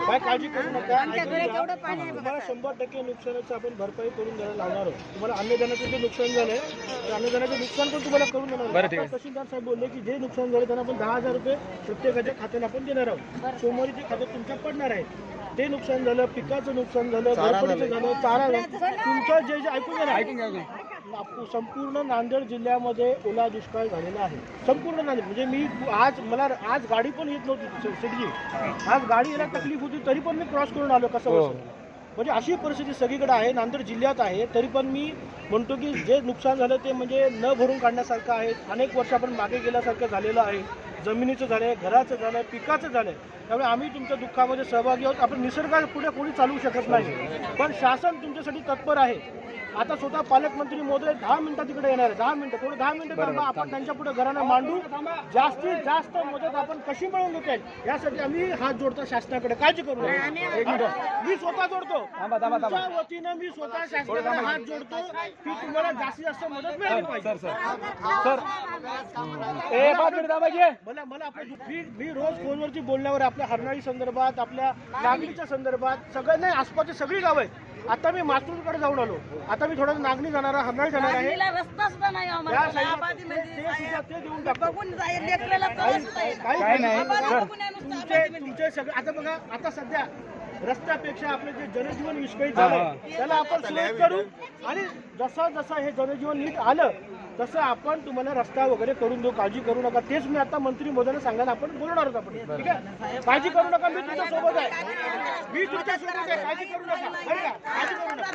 काय काळजी करू नका, तुम्हाला 100% नुकसानाचं आपण भरपाई करून द्यायला लावणार आहोत. तुम्हाला अन्नधान्याचं जे नुकसान झालंय ते अन्नधान्याचं नुकसान पण तुम्हाला करून देणार. तहसीलदार साहेब बोलले की जे नुकसान झालं त्यांना आपण 10,000 रुपये प्रत्येकाच्या खात्याला आपण देणार आहोत. सोमवारी ते खात्यात तुमच्या पडणार आहे. ते नुकसान झालं, पिकाचं नुकसान झालं, घरपडीचं झालं, चारा तुमचं जे ऐकून घ्या. संपूर्ण नांदेड जिल्ह्यामध्ये ओला दुष्काळ झालेला आहे. संपूर्ण नांदेड म्हणजे मी आज गाडी पण येत नव्हती सिडजी. आज गाडी यायला तकलीफ होती तरी पण मी क्रॉस करून आलो कसं म्हणजे अशी परिस्थिती सगळीकडे आहे, नांदेड जिल्ह्यात आहे. तरी पण मी म्हणतो की जे नुकसान झालं ते म्हणजे न भरून काढण्यासारखं आहे. अनेक वर्ष आपण मागे गेल्यासारखं झालेलं आहे. जमिनीचं झालंय, घराचं झालंय, पिकाचं झालंय. त्यामुळे आम्ही तुमच्या दुःखामध्ये सहभागी आहोत. आपण निसर्गापुढे कोणी चालवू शकत नाही, पण शासन तुमच्यासाठी तत्पर आहे. आता स्वतः पालकमंत्री महोदय 10 मिनिटं तिकडे येणार आहे. 10 मिनिटं थोडं 10 मिनिटं थांबा. आपण त्यांच्या पुढे घरानं मांडू. जास्तीत जास्त मदत आपण कशी मिळवून देता येईल यासाठी आम्ही हात जोडतो शासनाकडे. काळजी करू नका. एक मिनिट मी स्वतः जोडतो. तुमच्या वतीनं मी स्वतः शासनाकडे हात जोडतो की तुम्हाला जास्तीत जास्त मदत मिळाली पाहिजे. मला मी रोज फोनवरती बोलण्यावर आपल्या हरणाळी संदर्भात, आपल्या नागलीच्या संदर्भात सगळं नाही, आसपासची सगळी गाव आहेत. आता मी मातूरकडे जाऊन आलो. आता मी थोडं नागणी जाणार आहे, हरणाळी जाणार आहे. तुमचे सगळे आता बघा, आता सध्या रस्त्यापेक्षा आपलं जे जनजीवन विस्कळीत झालं त्याला आपण सुरुवात करू. आणि जसं हे जनजीवन नीट आलं तसं आपण तुम्हाला रस्ता वगैरे करून देऊ. काळजी करू नका. तेच मी आता मंत्री महोदयांना सांगायला आपण बोलणार आहोत. आपण ठीक आहे, काळजी करू नका. मी तुमच्या सोबत आहे. काळजी करू नका. काळजी करू नका.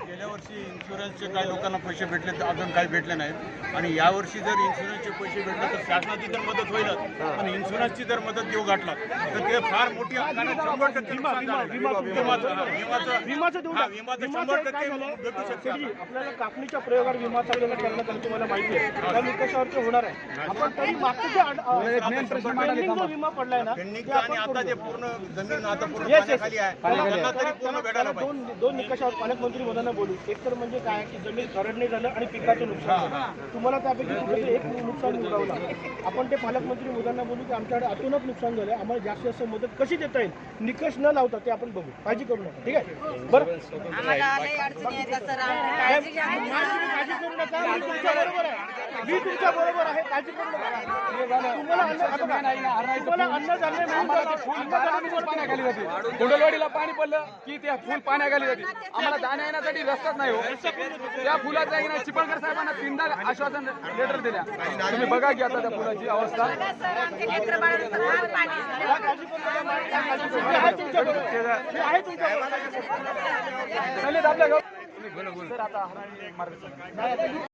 गेल्या वर्षी इन्शुरन्सचे काही लोकांना पैसे भेटले, अजून काही भेटले नाहीत. आणि यावर्षी जर इन्शुरन्सचे पैसे भेटले तर शासनाची तर मदत होईलच, पण इन्शुरन्सची जर मदत देऊ घातला तर ते फार मोठी 100% आपल्याला कापणीच्या प्रयोगावर विमा चालवणं करणं तुम्हाला माहिती आहे. त्या निकषावरती होणार आहे. आपण तरी मागचा विमा पडलाय ना, आणि आता जे पूर्ण जमीन आता पूर्ण खाली आहे त्यांना तरी पूर्ण भेटायला पाहिजे. दोन निकषावर पालकमंत्री महोदयांना बोलू. एक तर म्हणजे काय की जमीन खरडणे झालं आणि पिकाचं नुकसान झालं. तुम्हाला त्यापैकी कुठेतरी एक नुकसान निवडावं लागेल. आपण ते पालकमंत्री महोदयांना बोलू की आमच्याकडे अतोनात नुकसान झालं, आम्हाला जास्तीत जास्त मदत कशी देता येईल. निकष न लावता ते आपण बघू. काळजी करू नका. ठीक आहे, बरं काळजी करू नका. मी तुमच्या बरोबर आहे. मी तुमच्या बरोबर आहे. काळजी करू नका. तुम्हाला अन्नधान्य पाण्याखाली जाते. कुंडलवाडीला पाणी पडलं की त्या फुल पाण्याखाली जाते. आम्हाला जाण्या येण्यासाठी रस्ताच नाही हो. त्या फुलाचा चिपळकर साहेबांना 3दा आश्वासन लेटर दिल्या. तुम्ही बघा की आता त्या फुलाची अवस्था. आपल्या